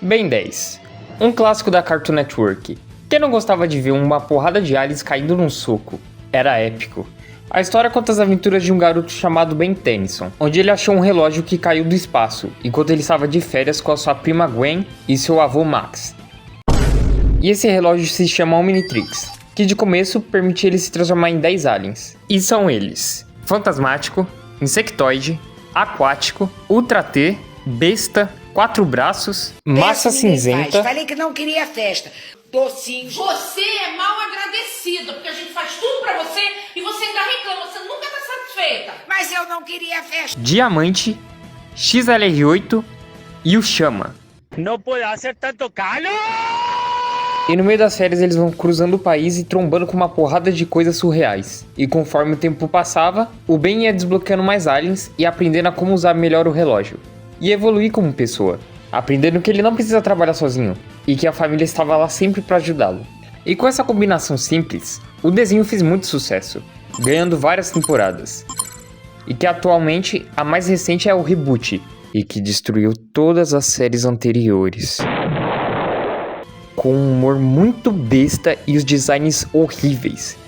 Ben 10, um clássico da Cartoon Network. Quem não gostava de ver uma porrada de aliens caindo num soco? Era épico. A história conta as aventuras de um garoto chamado Ben Tennyson, onde ele achou um relógio que caiu do espaço, enquanto ele estava de férias com a sua prima Gwen e seu avô Max. E esse relógio se chama Omnitrix, que de começo permite ele se transformar em 10 aliens. E são eles: Fantasmático, Insectoide, Aquático, Ultra T, Besta, Quatro Braços, Massa Cinzenta... Falei que não queria festa. Docinhos. Você é mal agradecida, porque a gente faz tudo pra você e você ainda reclama, você nunca tá satisfeita. Mas eu não queria festa. Diamante, XLR8 e o Chama. Não pode ser tanto calor! E no meio das férias eles vão cruzando o país e trombando com uma porrada de coisas surreais. E conforme o tempo passava, o Ben ia desbloqueando mais aliens e aprendendo a como usar melhor o relógio. E evoluir como pessoa, aprendendo que ele não precisa trabalhar sozinho e que a família estava lá sempre para ajudá-lo. E com essa combinação simples, o desenho fez muito sucesso, ganhando várias temporadas. E que atualmente a mais recente é o reboot, e que destruiu todas as séries anteriores. Com um humor muito besta e os designs horríveis.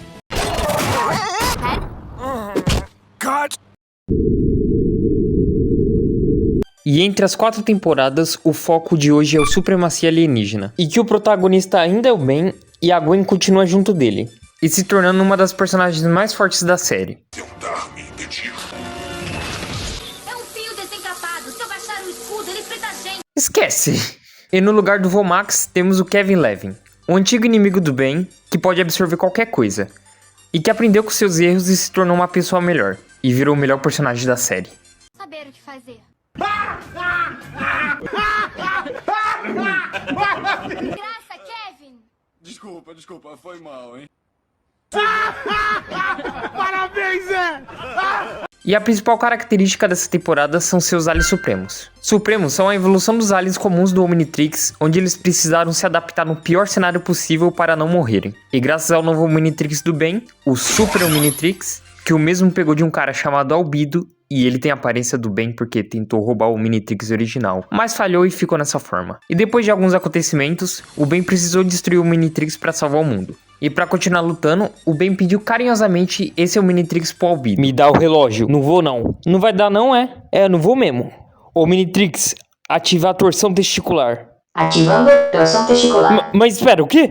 E entre as 4 temporadas, o foco de hoje é o supremacia alienígena. E que o protagonista ainda é o Ben e a Gwen continua junto dele. E se tornando uma das personagens mais fortes da série. É um fio desencapado. Se eu baixar o escudo, ele frita a gente. Esquece! E no lugar do Vomax, temos o Kevin Levin, um antigo inimigo do Ben, que pode absorver qualquer coisa. E que aprendeu com seus erros e se tornou uma pessoa melhor. E virou o melhor personagem da série. Saber o que fazer. Graça, Kevin! Desculpa, foi mal, hein? E a principal característica dessa temporada são seus aliens supremos. Supremos são a evolução dos aliens comuns do Omnitrix, onde eles precisaram se adaptar no pior cenário possível para não morrerem. E graças ao novo Omnitrix do Ben, o Super Omnitrix, que o mesmo pegou de um cara chamado Albedo, e ele tem a aparência do Ben porque tentou roubar o Omnitrix original, mas falhou e ficou nessa forma. E depois de alguns acontecimentos, o Ben precisou destruir o Omnitrix para salvar o mundo. E pra continuar lutando, o Ben pediu carinhosamente esse Omnitrix pro Albedo. Me dá o relógio. Não vou não. Não vai dar não, é? É, não vou mesmo. Omnitrix, ativar a torção testicular. Ativando torção testicular. Mas espera, o quê?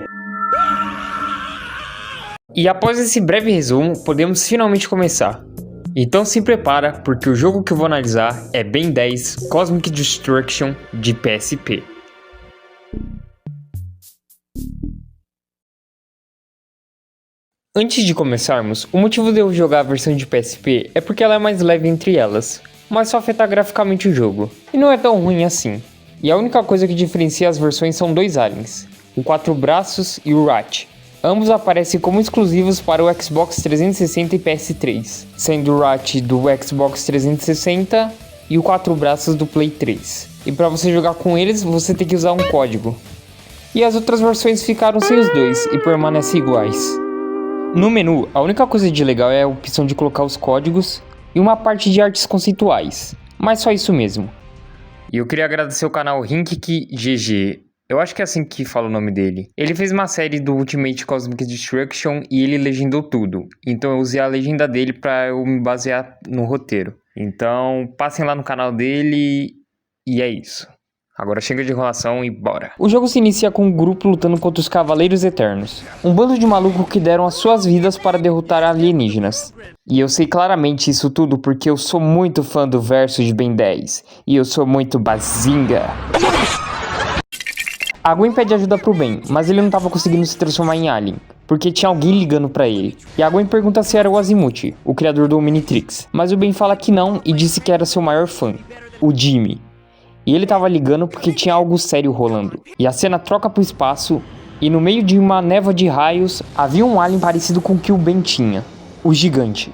E após esse breve resumo, podemos finalmente começar. Então se prepara, porque o jogo que eu vou analisar é Ben 10 Cosmic Destruction de PSP. Antes de começarmos, o motivo de eu jogar a versão de PSP é porque ela é mais leve entre elas, mas só afeta graficamente o jogo, e não é tão ruim assim. E a única coisa que diferencia as versões são 2 aliens, o Quatro Braços e o Rat. Ambos aparecem como exclusivos para o Xbox 360 e PS3, sendo o Rat do Xbox 360 e o Quatro Braços do Play 3. E para você jogar com eles, você tem que usar um código. E as outras versões ficaram sem os dois e permanecem iguais. No menu, a única coisa de legal é a opção de colocar os códigos e uma parte de artes conceituais, mas só isso mesmo. E eu queria agradecer o canal Rinkiki GG. Eu acho que é assim que fala o nome dele. Ele fez uma série do Ultimate Cosmic Destruction e ele legendou tudo. Então eu usei a legenda dele pra eu me basear no roteiro. Então passem lá no canal dele e é isso. Agora chega de enrolação e bora. O jogo se inicia com um grupo lutando contra os Cavaleiros Eternos. Um bando de malucos que deram as suas vidas para derrotar alienígenas. E eu sei claramente isso tudo porque eu sou muito fã do verso de Ben 10. E eu sou muito bazinga. A Gwen pede ajuda pro Ben, mas ele não tava conseguindo se transformar em alien, porque tinha alguém ligando pra ele. E a Gwen pergunta se era o Azimuth, o criador do Omnitrix, mas o Ben fala que não e disse que era seu maior fã, o Jimmy. E ele tava ligando porque tinha algo sério rolando. E a cena troca pro espaço, e no meio de uma névoa de raios, havia um alien parecido com o que o Ben tinha, o Gigante.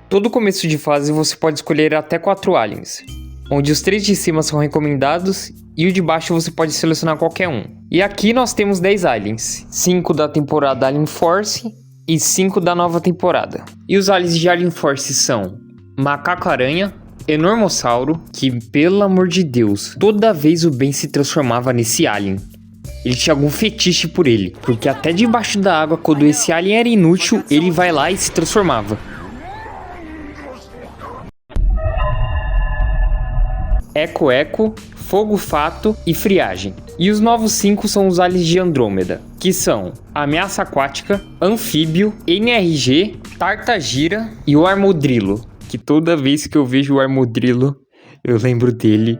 Todo começo de fase você pode escolher até 4 aliens, onde os 3 de cima são recomendados e o de baixo você pode selecionar qualquer um. E aqui nós temos 10 aliens, 5 da temporada Alien Force e 5 da nova temporada. E os aliens de Alien Force são Macaco-Aranha, Enormossauro, que, pelo amor de Deus, toda vez o Ben se transformava nesse alien. Ele tinha algum fetiche por ele, porque até debaixo da água, quando esse alien era inútil, ele vai lá e se transformava. Eco, Fogo Fato e Friagem. E os novos 5 são os aliens de Andrômeda, que são Ameaça Aquática, Anfíbio, NRG, Tartagira e o Armodrilo, que toda vez que eu vejo o Armodrilo, eu lembro dele.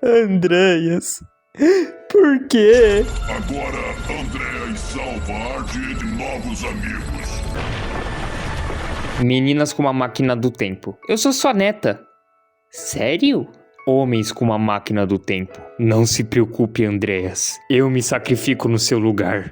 Andréas, por quê? Agora, Andréas salva a arte de novos amigos. Meninas com uma máquina do tempo. Eu sou sua neta. Sério? Homens com uma máquina do tempo. Não se preocupe, Andréas. Eu me sacrifico no seu lugar.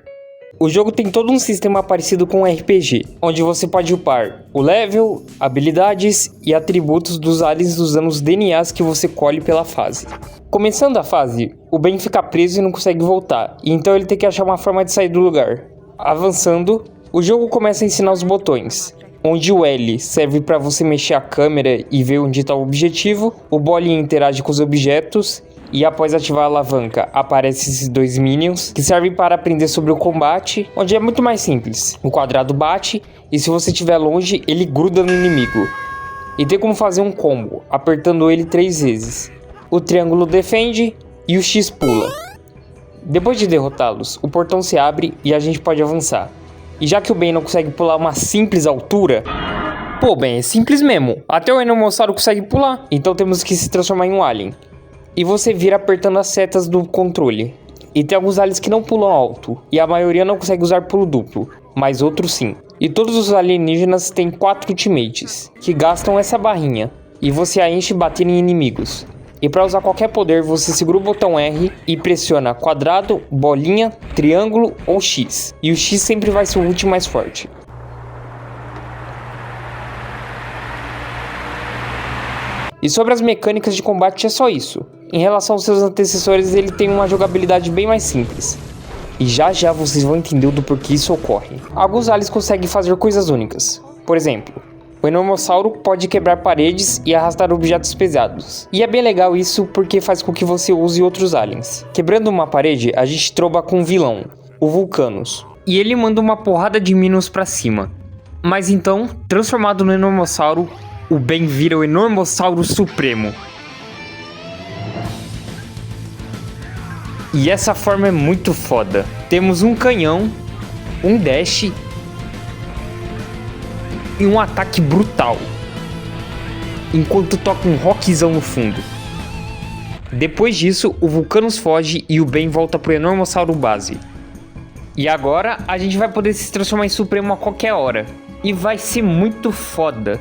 O jogo tem todo um sistema parecido com um RPG, onde você pode upar o level, habilidades e atributos dos aliens usando os DNAs que você colhe pela fase. Começando a fase, o Ben fica preso e não consegue voltar, e então ele tem que achar uma forma de sair do lugar. Avançando, o jogo começa a ensinar os botões, onde o L serve para você mexer a câmera e ver onde está o objetivo, o bolinha interage com os objetos, e após ativar a alavanca, aparecem esses 2 minions, que servem para aprender sobre o combate, onde é muito mais simples. O quadrado bate, e se você estiver longe, ele gruda no inimigo. E tem como fazer um combo, apertando ele 3 vezes. O triângulo defende, e o X pula. Depois de derrotá-los, o portão se abre e a gente pode avançar. E já que o Ben não consegue pular uma simples altura... Pô, Ben, é simples mesmo. Até o Enormossauro consegue pular. Então temos que se transformar em um alien. E você vira apertando as setas do controle. E tem alguns aliens que não pulam alto. E a maioria não consegue usar pulo duplo. Mas outros sim. E todos os alienígenas têm 4 ultimates. Que gastam essa barrinha. E você a enche batendo em inimigos. E para usar qualquer poder, você segura o botão R e pressiona quadrado, bolinha, triângulo ou X. E o X sempre vai ser o ult mais forte. E sobre as mecânicas de combate é só isso. Em relação aos seus antecessores, ele tem uma jogabilidade bem mais simples. E já já vocês vão entender do porquê isso ocorre. Alguns aliens conseguem fazer coisas únicas. Por exemplo... O Enormossauro pode quebrar paredes e arrastar objetos pesados. E é bem legal isso porque faz com que você use outros aliens. Quebrando uma parede, a gente tromba com um vilão, o Vulcanus. E ele manda uma porrada de minions pra cima. Mas então, transformado no Enormossauro, o Ben vira o Enormossauro Supremo. E essa forma é muito foda. Temos um canhão, um dash... e um ataque brutal, enquanto toca um rockzão no fundo. Depois disso, o Vulcanus foge e o Ben volta pro Enormossauro base. E agora, a gente vai poder se transformar em Supremo a qualquer hora. E vai ser muito foda.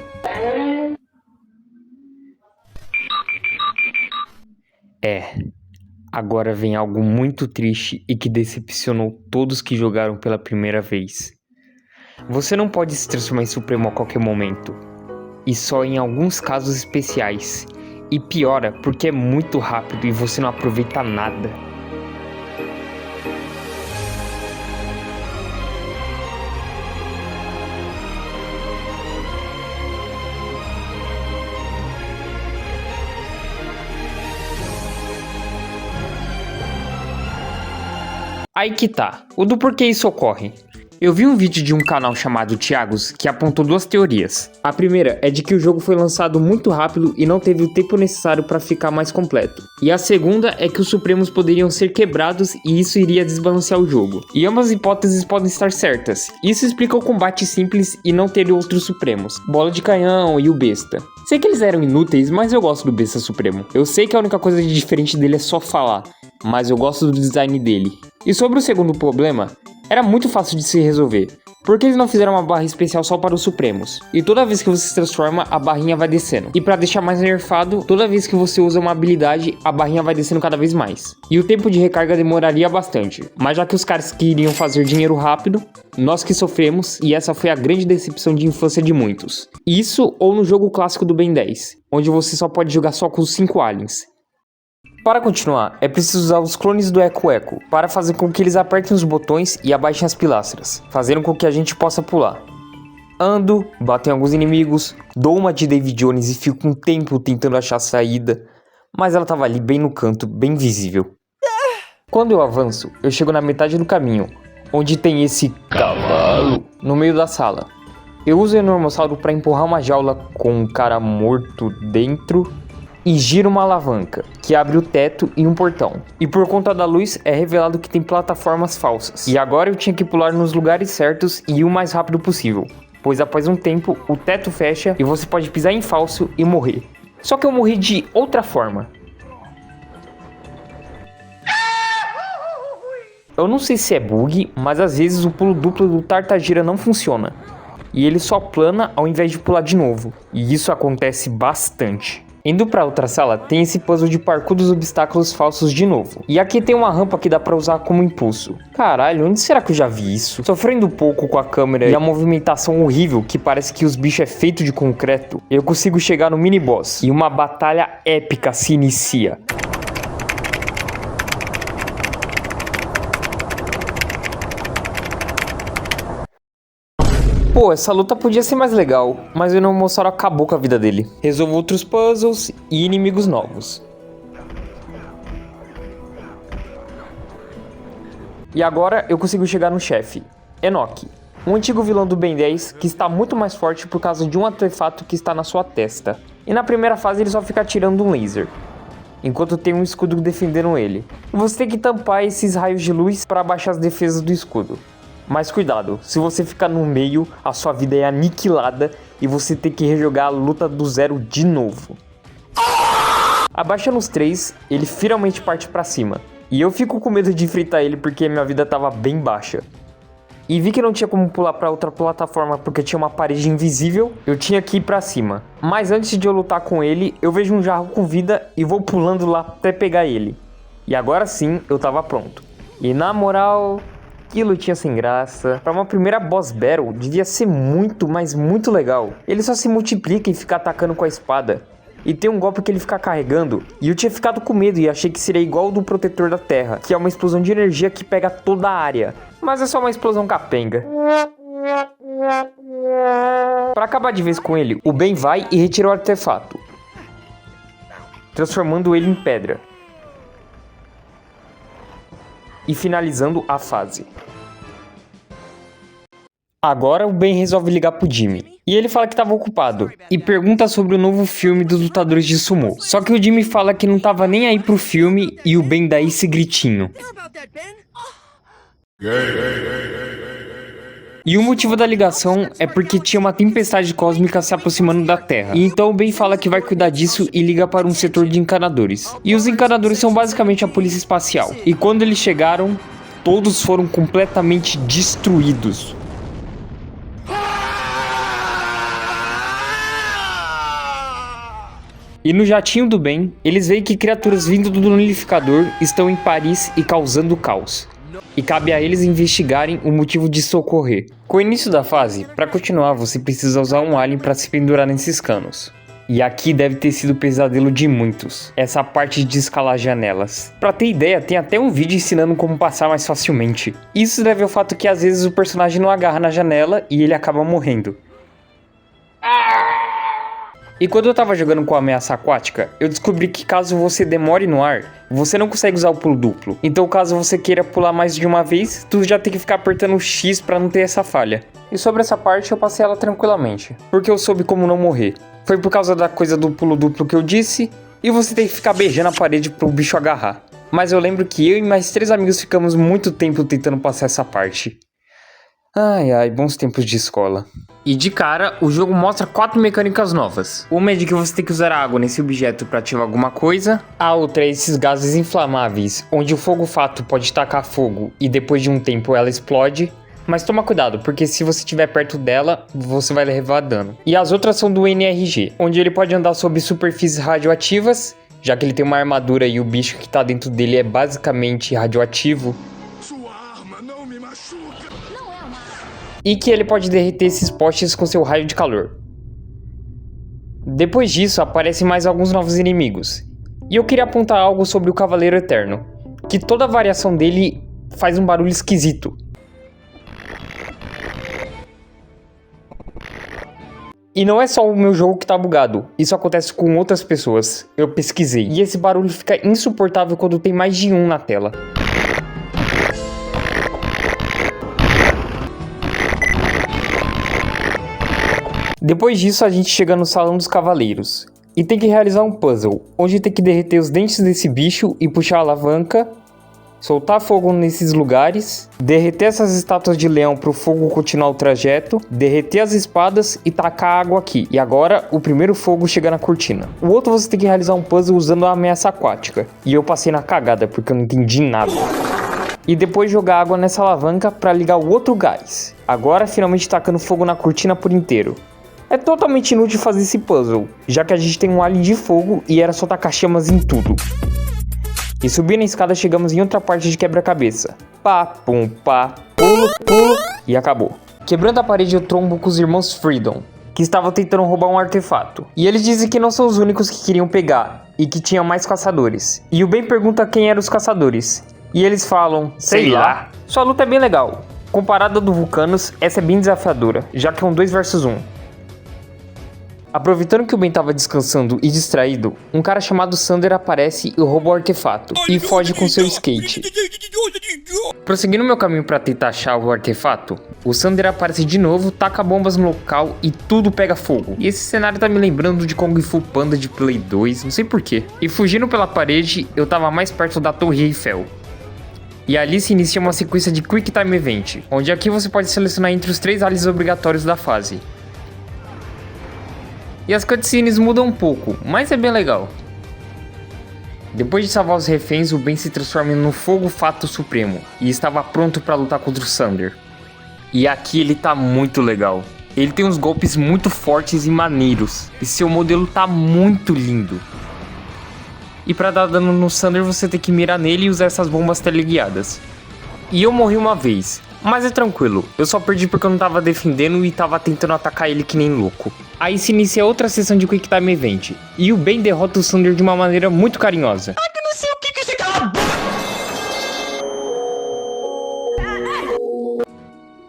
Agora vem algo muito triste e que decepcionou todos que jogaram pela primeira vez. Você não pode se transformar em Supremo a qualquer momento, e só em alguns casos especiais, e piora porque é muito rápido e você não aproveita nada. Aí que tá, o do porquê isso ocorre. Eu vi um vídeo de um canal chamado Thiagos que apontou 2 teorias. A primeira é de que o jogo foi lançado muito rápido e não teve o tempo necessário para ficar mais completo. E a segunda é que os Supremos poderiam ser quebrados e isso iria desbalancear o jogo. E ambas hipóteses podem estar certas. Isso explica o combate simples e não ter outros Supremos, Bola de Canhão e o Besta. Sei que eles eram inúteis, mas eu gosto do Besta Supremo. Eu sei que a única coisa de diferente dele é só falar, mas eu gosto do design dele. E sobre o segundo problema, era muito fácil de se resolver. Por que eles não fizeram uma barra especial só para os Supremos? E toda vez que você se transforma, a barrinha vai descendo. E para deixar mais nerfado, toda vez que você usa uma habilidade, a barrinha vai descendo cada vez mais. E o tempo de recarga demoraria bastante. Mas já que os caras queriam fazer dinheiro rápido, nós que sofremos, e essa foi a grande decepção de infância de muitos. Isso ou no jogo clássico do Ben 10, onde você só pode jogar só com os 5 aliens. Para continuar, é preciso usar os clones do Eco para fazer com que eles apertem os botões e abaixem as pilastras, fazendo com que a gente possa pular. Ando, bato em alguns inimigos, dou uma de David Jones e fico um tempo tentando achar a saída, mas ela tava ali bem no canto, bem visível. Quando eu avanço, eu chego na metade do caminho, onde tem esse cavalo no meio da sala. Eu uso o Enormossauro para empurrar uma jaula com um cara morto dentro e giro uma alavanca, que abre o teto e um portão. E por conta da luz, é revelado que tem plataformas falsas. E agora eu tinha que pular nos lugares certos e ir o mais rápido possível, pois após um tempo, o teto fecha e você pode pisar em falso e morrer. Só que eu morri de outra forma. Eu não sei se é bug, mas às vezes o pulo duplo do Tartagira não funciona. E ele só plana ao invés de pular de novo. E isso acontece bastante. Indo pra outra sala, tem esse puzzle de parkour dos obstáculos falsos de novo. E aqui tem uma rampa que dá pra usar como impulso. Caralho, onde será que eu já vi isso? Sofrendo um pouco com a câmera e a movimentação horrível, que parece que os bichos é feito de concreto, eu consigo chegar no mini boss. E uma batalha épica se inicia. Pô, essa luta podia ser mais legal, mas o Enormossauro acabou com a vida dele. Resolvo outros puzzles e inimigos novos. E agora eu consigo chegar no chefe, Enoch, um antigo vilão do Ben 10 que está muito mais forte por causa de um artefato que está na sua testa. E na primeira fase ele só fica atirando um laser, enquanto tem um escudo defendendo ele. Você tem que tampar esses raios de luz para abaixar as defesas do escudo. Mas cuidado, se você ficar no meio, a sua vida é aniquilada e você tem que rejogar a luta do zero de novo. Abaixando os 3, ele finalmente parte pra cima. E eu fico com medo de enfrentar ele porque minha vida tava bem baixa. E vi que não tinha como pular pra outra plataforma porque tinha uma parede invisível, eu tinha que ir pra cima. Mas antes de eu lutar com ele, eu vejo um jarro com vida e vou pulando lá até pegar ele. E agora sim, eu tava pronto. E na moral... que lutinha sem graça. Pra uma primeira boss battle, devia ser muito, mas muito legal. Ele só se multiplica e fica atacando com a espada. E tem um golpe que ele fica carregando. E eu tinha ficado com medo e achei que seria igual ao do Protetor da Terra, que é uma explosão de energia que pega toda a área. Mas é só uma explosão capenga. Pra acabar de vez com ele, o Ben vai e retira o artefato, transformando ele em pedra. E finalizando a fase. Agora o Ben resolve ligar pro Jimmy. E ele fala que estava ocupado. E pergunta sobre o novo filme dos lutadores de sumô. Só que o Jimmy fala que não tava nem aí pro filme e o Ben dá esse gritinho. E o motivo da ligação é porque tinha uma tempestade cósmica se aproximando da Terra. E então o Ben fala que vai cuidar disso e liga para um setor de encanadores. E os encanadores são basicamente a polícia espacial. E quando eles chegaram, todos foram completamente destruídos. E no jatinho do Ben, eles veem que criaturas vindo do Nullificador estão em Paris e causando caos. E cabe a eles investigarem o motivo de socorrer. Com o início da fase, para continuar você precisa usar um alien para se pendurar nesses canos. E aqui deve ter sido o pesadelo de muitos, essa parte de escalar janelas. Pra ter ideia, tem até um vídeo ensinando como passar mais facilmente. Isso deve ao fato que às vezes o personagem não agarra na janela e ele acaba morrendo. E quando eu tava jogando com a ameaça aquática, eu descobri que caso você demore no ar, você não consegue usar o pulo duplo. Então caso você queira pular mais de uma vez, tu já tem que ficar apertando o X pra não ter essa falha. E sobre essa parte eu passei ela tranquilamente, porque eu soube como não morrer. Foi por causa da coisa do pulo duplo que eu disse, e você tem que ficar beijando a parede pro bicho agarrar. Mas eu lembro que eu e mais 3 amigos ficamos muito tempo tentando passar essa parte. Ai ai, bons tempos de escola. E de cara, o jogo mostra 4 mecânicas novas. Uma é de que você tem que usar água nesse objeto para ativar alguma coisa. A outra é esses gases inflamáveis, onde o fogo-fato pode tacar fogo e depois de um tempo ela explode. Mas toma cuidado, porque se você estiver perto dela, você vai levar dano. E as outras são do NRG, onde ele pode andar sobre superfícies radioativas, já que ele tem uma armadura e o bicho que tá dentro dele é basicamente radioativo. E que ele pode derreter esses postes com seu raio de calor. Depois disso, aparecem mais alguns novos inimigos. E eu queria apontar algo sobre o Cavaleiro Eterno, que toda a variação dele faz um barulho esquisito. E não é só o meu jogo que tá bugado, isso acontece com outras pessoas. Eu pesquisei, e esse barulho fica insuportável quando tem mais de um na tela. Depois disso, a gente chega no Salão dos Cavaleiros e tem que realizar um puzzle, onde tem que derreter os dentes desse bicho e puxar a alavanca, soltar fogo nesses lugares, derreter essas estátuas de leão para o fogo continuar o trajeto, derreter as espadas e tacar água aqui. E agora, o primeiro fogo chega na cortina. O outro você tem que realizar um puzzle usando a ameaça aquática. E eu passei na cagada porque eu não entendi nada. E depois jogar água nessa alavanca para ligar o outro gás. Agora finalmente tacando fogo na cortina por inteiro. É totalmente inútil fazer esse puzzle, já que a gente tem um alien de fogo e era só tacar chamas em tudo. E subindo a escada chegamos em outra parte de quebra-cabeça. Pá, pum, pá, pulo, pulo e acabou. Quebrando a parede eu trombo com os irmãos Freedom, que estavam tentando roubar um artefato. E eles dizem que não são os únicos que queriam pegar, e que tinha mais caçadores. E o Ben pergunta quem eram os caçadores. E eles falam, sei lá. Sua luta é bem legal. Comparada do Vulcanos, essa é bem desafiadora, já que é um 2 vs 1. Aproveitando que o Ben estava descansando e distraído, um cara chamado Sander aparece e rouba o artefato e foge com seu skate. Prosseguindo meu caminho para tentar achar o artefato, o Sander aparece de novo, taca bombas no local e tudo pega fogo. E esse cenário tá me lembrando de Kung Fu Panda de Play 2, não sei porquê. E fugindo pela parede, eu tava mais perto da Torre Eiffel. E ali se inicia uma sequência de Quick Time Event, onde aqui você pode selecionar entre os 3 aliens obrigatórios da fase. E as cutscenes mudam um pouco, mas é bem legal. Depois de salvar os reféns, o Ben se transforma no Fogo Fato Supremo e estava pronto para lutar contra o Sander. E aqui ele tá muito legal. Ele tem uns golpes muito fortes e maneiros, e seu modelo tá muito lindo. E para dar dano no Sander você tem que mirar nele e usar essas bombas teleguiadas. E eu morri uma vez, mas é tranquilo, eu só perdi porque eu não tava defendendo e tava tentando atacar ele que nem louco. Aí se inicia outra sessão de Quick Time Event, e o Ben derrota o Sander de uma maneira muito carinhosa.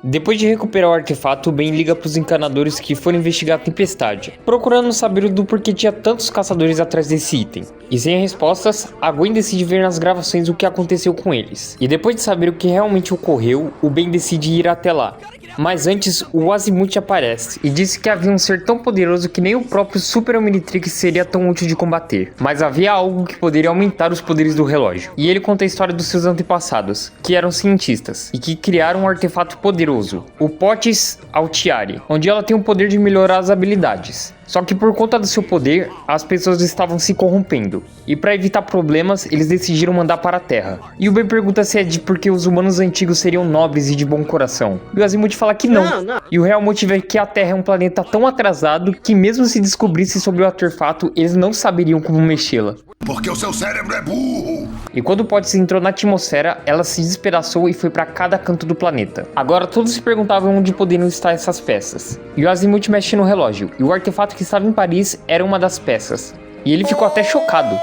Depois de recuperar o artefato, o Ben liga para os encanadores que foram investigar a tempestade, procurando saber do porquê tinha tantos caçadores atrás desse item. E sem respostas, a Gwen decide ver nas gravações o que aconteceu com eles. E depois de saber o que realmente ocorreu, o Ben decide ir até lá. Mas antes, o Azimuth aparece e disse que havia um ser tão poderoso que nem o próprio Super Omnitrix seria tão útil de combater. Mas havia algo que poderia aumentar os poderes do relógio. E ele conta a história dos seus antepassados, que eram cientistas, e que criaram um artefato poderoso, o Potis Altiari, onde ela tem o poder de melhorar as habilidades. Só que por conta do seu poder, as pessoas estavam se corrompendo. E para evitar problemas, eles decidiram mandar para a Terra. E o Ben pergunta se é de porque os humanos antigos seriam nobres e de bom coração. E o Azimuth fala que não. E o real motivo é que a Terra é um planeta tão atrasado que mesmo se descobrisse sobre o artefato, eles não saberiam como mexê-la. Porque o seu cérebro é burro. E quando o Potis entrou na atmosfera, ela se despedaçou e foi para cada canto do planeta. Agora todos se perguntavam onde poderiam estar essas peças. E o Azimuth mexe no relógio, e o artefato que estava em Paris era uma das peças. E ele ficou até chocado.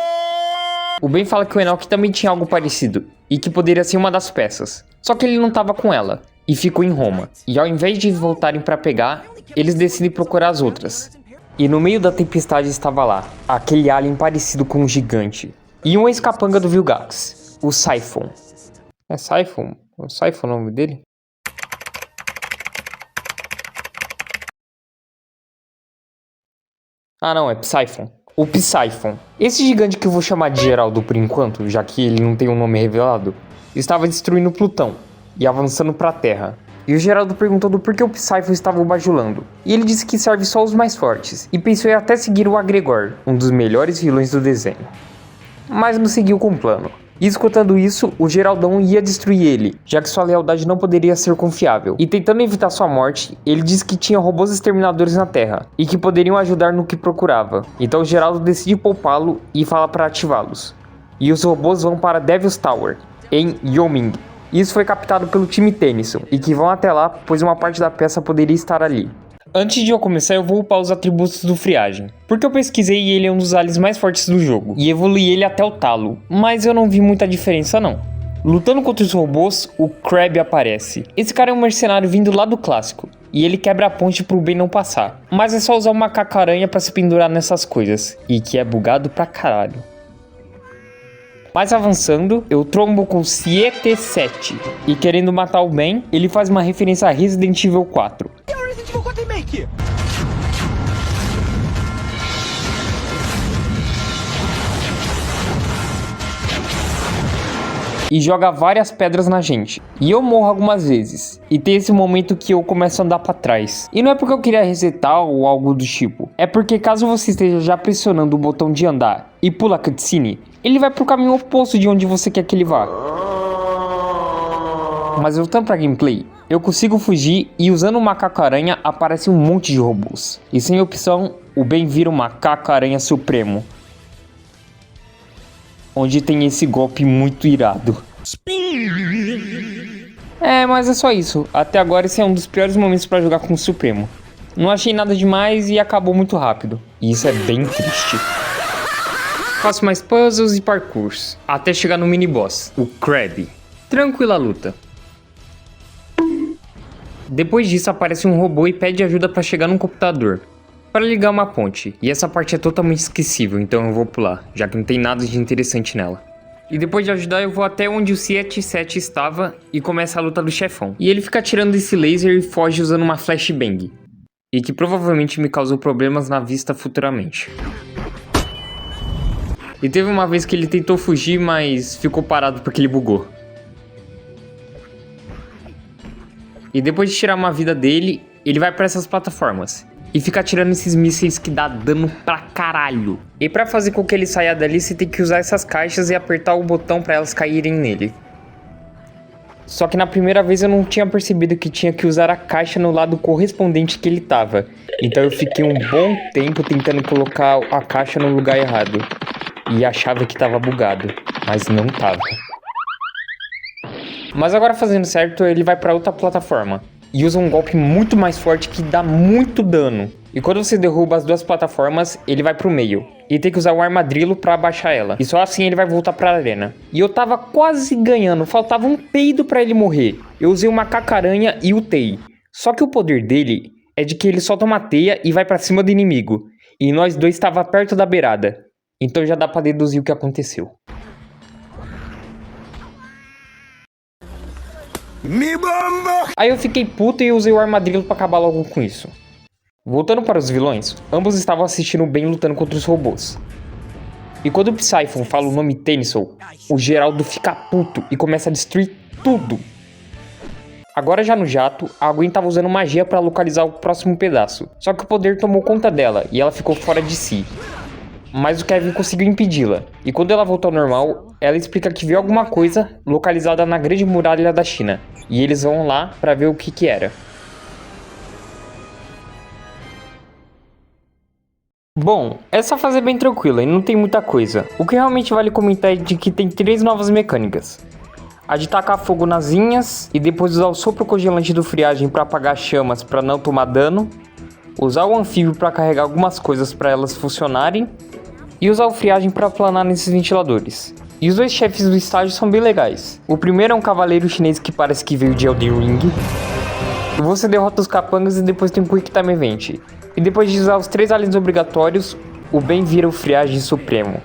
O Ben fala que o Enoch também tinha algo parecido, e que poderia ser uma das peças. Só que ele não estava com ela, e ficou em Roma. E ao invés de voltarem para pegar, eles decidem procurar as outras. E no meio da tempestade estava lá, aquele alien parecido com um gigante. E um ex-capanga do Vilgax, o Siphon. É Siphon? O Siphon é o nome dele? Ah não, é Psyphon. O Psyphon. Esse gigante que eu vou chamar de Geraldo por enquanto, já que ele não tem um nome revelado, estava destruindo Plutão e avançando para a Terra. E o Geraldo perguntou do porquê o Psyphon estava o bajulando. E ele disse que serve só os mais fortes, e pensou em até seguir o Agregor, um dos melhores vilões do desenho. Mas não seguiu com o plano. E escutando isso, o Geraldão ia destruir ele, já que sua lealdade não poderia ser confiável. E tentando evitar sua morte, ele disse que tinha robôs exterminadores na Terra, e que poderiam ajudar no que procurava. Então o Geraldo decide poupá-lo e fala para ativá-los. E os robôs vão para Devil's Tower, em Yoming. Isso foi captado pelo time Tennyson, e que vão até lá, pois uma parte da peça poderia estar ali. Antes de eu começar, eu vou upar os atributos do Friagem, porque eu pesquisei e ele é um dos aliens mais fortes do jogo, e evolui ele até o talo, mas eu não vi muita diferença não. Lutando contra os robôs, o Crab aparece. Esse cara é um mercenário vindo lá do clássico, e ele quebra a ponte pro Ben não passar. Mas é só usar o macaco-aranha pra se pendurar nessas coisas, e que é bugado pra caralho. Mais avançando, eu trombo com 7-7, e querendo matar o Ben, ele faz uma referência a Resident Evil 4. E joga várias pedras na gente. E eu morro algumas vezes. E tem esse momento que eu começo a andar pra trás. E não é porque eu queria resetar ou algo do tipo. É porque caso você esteja já pressionando o botão de andar e pula a cutscene, ele vai pro caminho oposto de onde você quer que ele vá. Mas voltando pra gameplay, eu consigo fugir e usando o macaco-aranha aparece um monte de robôs. E sem opção, o Ben vira o macaco-aranha supremo. Onde tem esse golpe muito irado. Mas é só isso. Até agora esse é um dos piores momentos pra jogar com o Supremo. Não achei nada demais e acabou muito rápido. E isso é bem triste. Faço mais puzzles e parkours, até chegar no mini-boss, o Krabby. Tranquila luta. Depois disso aparece um robô e pede ajuda pra chegar num computador. Para ligar uma ponte, e essa parte é totalmente esquecível, então eu vou pular, já que não tem nada de interessante nela. E depois de ajudar eu vou até onde o 7-7 estava e começa a luta do chefão. E ele fica atirando esse laser e foge usando uma flashbang, e que provavelmente me causou problemas na vista futuramente. E teve uma vez que ele tentou fugir, mas ficou parado porque ele bugou. E depois de tirar uma vida dele, ele vai para essas plataformas e fica atirando esses mísseis que dá dano pra caralho. E pra fazer com que ele saia dali, você tem que usar essas caixas e apertar o botão pra elas caírem nele. Só que na primeira vez eu não tinha percebido que tinha que usar a caixa no lado correspondente que ele tava. Então eu fiquei um bom tempo tentando colocar a caixa no lugar errado. E achava que tava bugado, mas não tava. Mas agora fazendo certo, ele vai pra outra plataforma e usa um golpe muito mais forte que dá muito dano. E quando você derruba as duas plataformas, ele vai pro meio. E tem que usar o armadilho pra abaixar ela. E só assim ele vai voltar pra arena. E eu tava quase ganhando, faltava um peido pra ele morrer. Eu usei o macaco-aranha e ultei. Só que o poder dele é de que ele solta uma teia e vai pra cima do inimigo. E nós dois tava perto da beirada. Então já dá pra deduzir o que aconteceu. Aí eu fiquei puto e usei o armadilho pra acabar logo com isso. Voltando para os vilões, ambos estavam assistindo o Ben lutando contra os robôs. E quando o Psyphon fala o nome Tennyson, o Geraldo fica puto e começa a destruir tudo. Agora já no jato, a Gwen estava usando magia para localizar o próximo pedaço. Só que o poder tomou conta dela e ela ficou fora de si. Mas o Kevin conseguiu impedi-la. E quando ela voltou ao normal, ela explica que viu alguma coisa localizada na Grande Muralha da China. E eles vão lá para ver o que era. Bom, essa fase é bem tranquila e não tem muita coisa. O que realmente vale comentar é de que tem 3 novas mecânicas. A de tacar fogo nas linhas e depois usar o sopro congelante do friagem para apagar chamas para não tomar dano. Usar o anfíbio para carregar algumas coisas para elas funcionarem. E usar o friagem para planar nesses ventiladores. E os 2 chefes do estágio são bem legais. O primeiro é um cavaleiro chinês que parece que veio de Elden Ring. E você derrota os capangas e depois tem um Quick Time Event. E depois de usar os 3 aliens obrigatórios, o Ben vira o Friagem Supremo.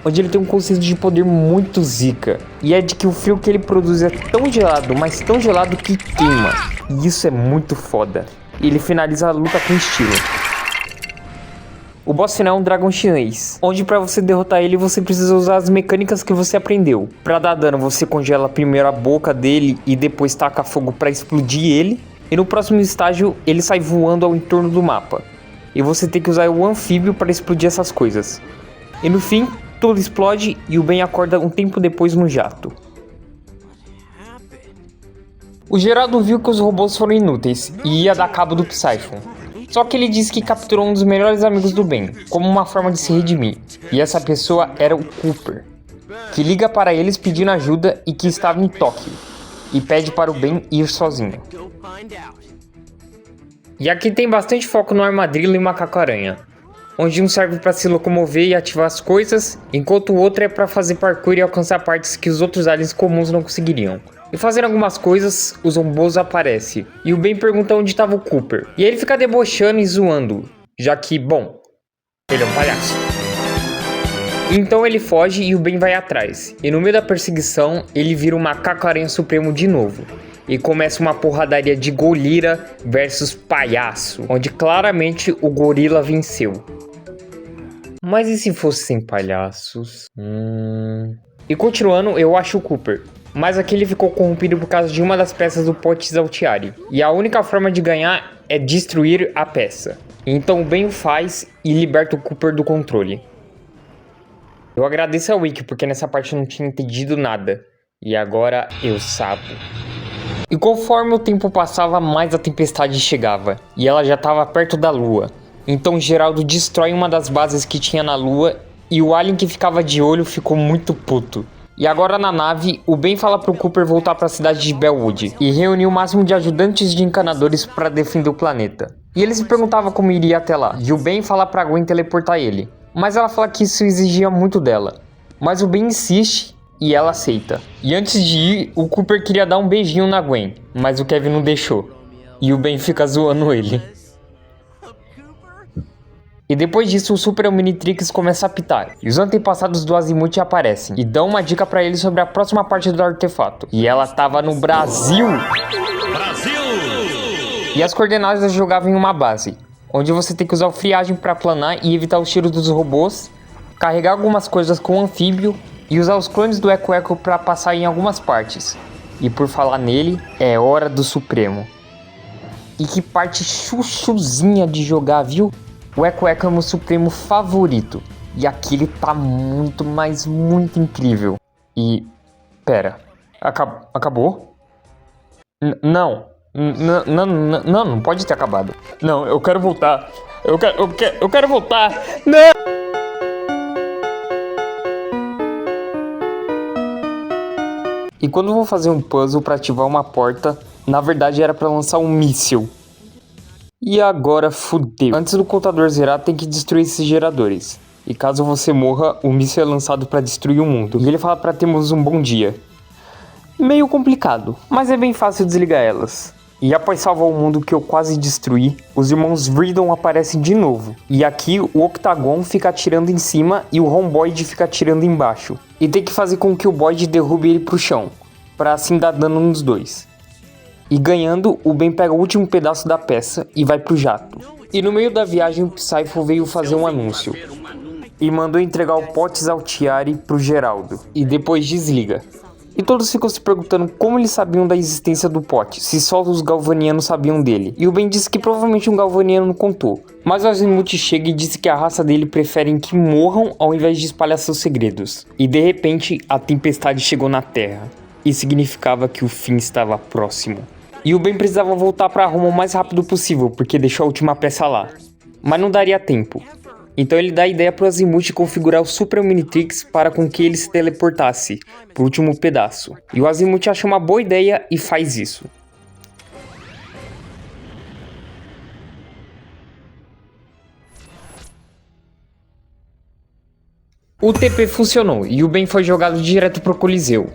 Onde ele tem um conceito de poder muito zica. E é de que o frio que ele produz é tão gelado, mas tão gelado que queima. E isso é muito foda. E ele finaliza a luta com estilo. O boss final é um dragão chinês, onde para você derrotar ele você precisa usar as mecânicas que você aprendeu. Para dar dano você congela primeiro a boca dele e depois taca fogo para explodir ele. E no próximo estágio ele sai voando ao entorno do mapa. E você tem que usar o anfíbio para explodir essas coisas. E no fim, tudo explode e o Ben acorda um tempo depois no jato. O Geraldo viu que os robôs foram inúteis e ia dar cabo do Psyphon. Só que ele disse que capturou um dos melhores amigos do Ben, como uma forma de se redimir. E essa pessoa era o Cooper, que liga para eles pedindo ajuda e que estava em Tóquio. E pede para o Ben ir sozinho. E aqui tem bastante foco no armadilho e macaco-aranha, onde um serve para se locomover e ativar as coisas, enquanto o outro é para fazer parkour e alcançar partes que os outros aliens comuns não conseguiriam. E fazendo algumas coisas, o Zombozo aparece, e o Ben pergunta onde estava o Cooper. E aí ele fica debochando e zoando, já que, bom, ele é um palhaço. Então ele foge e o Ben vai atrás, e no meio da perseguição, ele vira o Macaco-Aranha Supremo de novo. E começa uma porradaria de gorila versus palhaço, onde claramente o gorila venceu. Mas e se fosse sem palhaços? E continuando, eu acho o Cooper. Mas aqui ele ficou corrompido por causa de uma das peças do Potes Altiari. E a única forma de ganhar é destruir a peça. Então o Ben o faz e liberta o Cooper do controle. Eu agradeço ao Wiki porque nessa parte eu não tinha entendido nada. E agora eu sabo. E conforme o tempo passava, mais a tempestade chegava. E ela já estava perto da lua. Então Geraldo destrói uma das bases que tinha na lua. E o alien que ficava de olho ficou muito puto. E agora na nave, o Ben fala pro Cooper voltar para a cidade de Bellwood e reunir o máximo de ajudantes de encanadores para defender o planeta. E ele se perguntava como iria até lá, e o Ben fala pra Gwen teleportar ele. Mas ela fala que isso exigia muito dela. Mas o Ben insiste e ela aceita. E antes de ir, o Cooper queria dar um beijinho na Gwen, mas o Kevin não deixou. E o Ben fica zoando ele. E depois disso, o Super Omnitrix começa a apitar. E os antepassados do Azimuth aparecem e dão uma dica pra ele sobre a próxima parte do artefato. E ela tava no Brasil! E as coordenadas jogavam em uma base, onde você tem que usar o friagem pra planar e evitar os tiros dos robôs, carregar algumas coisas com o anfíbio e usar os clones do Eco Eco pra passar em algumas partes. E por falar nele, é hora do Supremo. E que parte chuchuzinha de jogar, viu? O Eco Eco é meu Supremo favorito. E aqui ele tá muito, mas muito incrível. E... pera. Acabou? Não, não pode ter acabado. Não, eu quero voltar. Eu quero voltar. Não! E quando eu vou fazer um puzzle pra ativar uma porta, na verdade era pra lançar um míssil. E agora fudeu. Antes do contador zerar, tem que destruir esses geradores. E caso você morra, o míssil é lançado pra destruir o mundo. E ele fala pra termos um bom dia. Meio complicado, mas é bem fácil desligar elas. E após salvar o mundo que eu quase destruí, os irmãos Vridon aparecem de novo. E aqui o Octagon fica atirando em cima e o Romboid fica atirando embaixo. E tem que fazer com que o Boyd derrube ele pro chão, pra assim dar dano nos dois. E ganhando, o Ben pega o último pedaço da peça e vai pro jato. E no meio da viagem, o Psycho veio fazer um anúncio. E mandou entregar o Potes Altiari pro Geraldo. E depois desliga. E todos ficam se perguntando como eles sabiam da existência do Potes, se só os galvanianos sabiam dele. E o Ben disse que provavelmente um galvaniano contou. Mas o Azimuth chega e disse que a raça dele preferem que morram ao invés de espalhar seus segredos. E de repente, a tempestade chegou na Terra. E significava que o fim estava próximo. E o Ben precisava voltar para Roma o mais rápido possível, porque deixou a última peça lá. Mas não daria tempo. Então ele dá a ideia pro Azimuth configurar o Super Omnitrix para com que ele se teleportasse pro último pedaço. E o Azimuth acha uma boa ideia e faz isso. O TP funcionou e o Ben foi jogado direto pro Coliseu.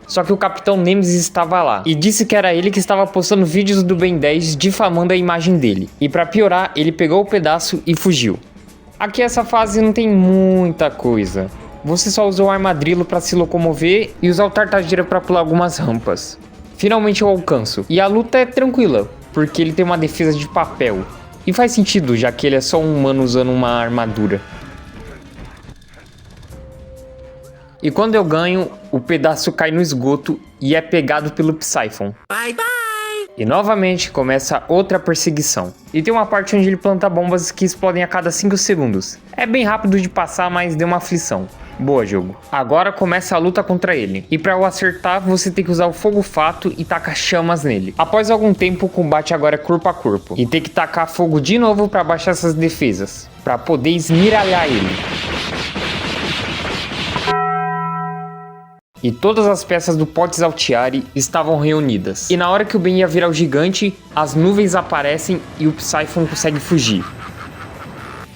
Só que o Capitão Nemesis estava lá e disse que era ele que estava postando vídeos do Ben 10 difamando a imagem dele. E pra piorar, ele pegou o pedaço e fugiu. Aqui essa fase não tem muita coisa. Você só usou o armadillo pra se locomover e usar o tartageira pra pular algumas rampas. Finalmente eu alcanço. E a luta é tranquila, porque ele tem uma defesa de papel. E faz sentido, já que ele é só um humano usando uma armadura. E quando eu ganho, o pedaço cai no esgoto e é pegado pelo Psyphon. Bye bye! E novamente começa outra perseguição. E tem uma parte onde ele planta bombas que explodem a cada 5 segundos. É bem rápido de passar, mas deu uma aflição. Boa, jogo. Agora começa a luta contra ele. E pra o acertar, você tem que usar o fogo fato e tacar chamas nele. Após algum tempo, o combate agora é corpo a corpo. E tem que tacar fogo de novo pra baixar essas defesas. Pra poder esmiralhar ele. E todas as peças do Potes Altiari estavam reunidas. E na hora que o Ben ia virar o gigante, as nuvens aparecem e o Psyphon consegue fugir.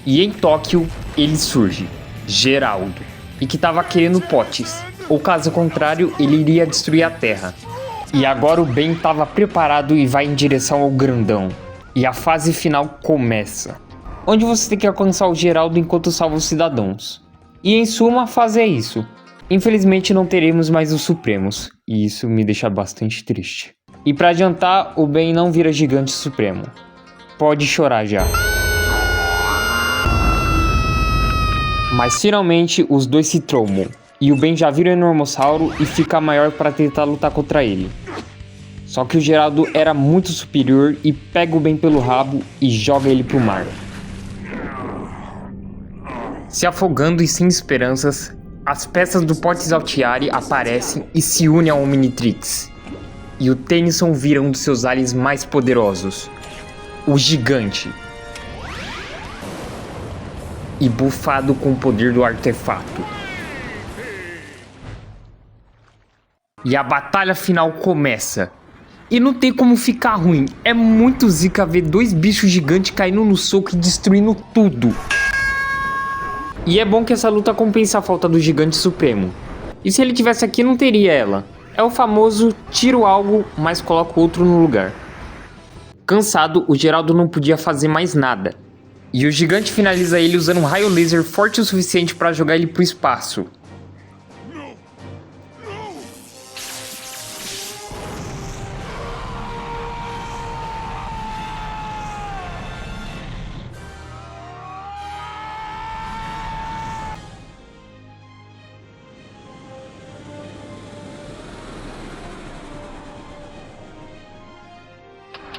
E em Tóquio, ele surge, Geraldo, e que tava querendo potes, ou caso contrário, ele iria destruir a Terra. E agora o Ben estava preparado e vai em direção ao grandão. E a fase final começa, onde você tem que alcançar o Geraldo enquanto salva os cidadãos. E em suma, a fase é isso. Infelizmente não teremos mais os Supremos, e isso me deixa bastante triste. E pra adiantar, o Ben não vira Gigante Supremo. Pode chorar já. Mas finalmente os dois se trombam, e o Ben já vira o Enormossauro e fica maior para tentar lutar contra ele. Só que o Geraldo era muito superior e pega o Ben pelo rabo e joga ele pro mar. Se afogando e sem esperanças, as peças do Potis Altieri aparecem e se unem ao Omnitrix. E o Tennyson vira um dos seus aliens mais poderosos, o Gigante. E bufado com o poder do artefato. E a batalha final começa. E não tem como ficar ruim. É muito zica ver dois bichos gigantes caindo no soco e destruindo tudo. E é bom que essa luta compensa a falta do Gigante Supremo. E se ele tivesse aqui, não teria ela. É o famoso tiro algo, mas coloco outro no lugar. Cansado, o Geraldo não podia fazer mais nada. E o gigante finaliza ele usando um raio laser forte o suficiente para jogar ele pro espaço.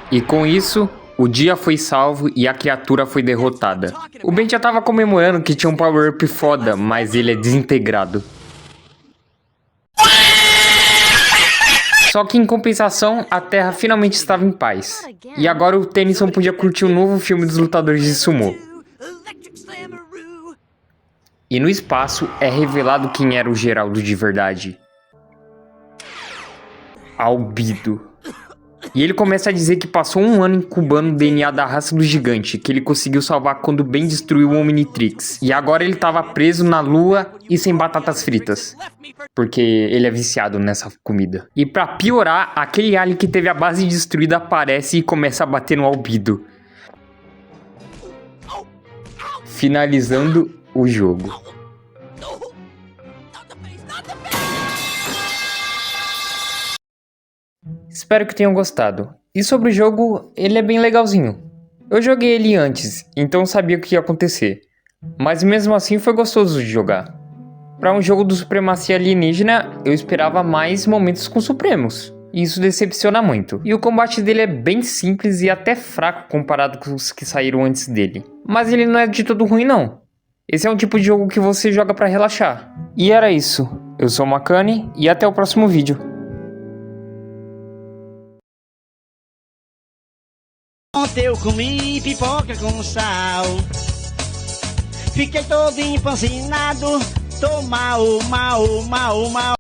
E com isso, o dia foi salvo e a criatura foi derrotada. O Ben já tava comemorando que tinha um power-up foda, mas ele é desintegrado. Só que em compensação, a Terra finalmente estava em paz. E agora o Tennyson podia curtir um novo filme dos lutadores de sumô. E no espaço é revelado quem era o Geraldo de verdade. Albedo. E ele começa a dizer que passou um ano incubando o DNA da raça do gigante, que ele conseguiu salvar quando Ben destruiu o Omnitrix. E agora ele estava preso na lua e sem batatas fritas, porque ele é viciado nessa comida. E pra piorar, aquele alien que teve a base destruída aparece e começa a bater no Albedo, finalizando o jogo. Espero que tenham gostado. E sobre o jogo, ele é bem legalzinho. Eu joguei ele antes, então sabia o que ia acontecer. Mas mesmo assim foi gostoso de jogar. Para um jogo do Supremacia Alienígena, eu esperava mais momentos com Supremos. E isso decepciona muito. E o combate dele é bem simples e até fraco comparado com os que saíram antes dele. Mas ele não é de todo ruim não. Esse é um tipo de jogo que você joga para relaxar. E era isso. Eu sou o Makani e até o próximo vídeo. Ontem eu comi pipoca com sal. Fiquei todo empancinado. Tô mal.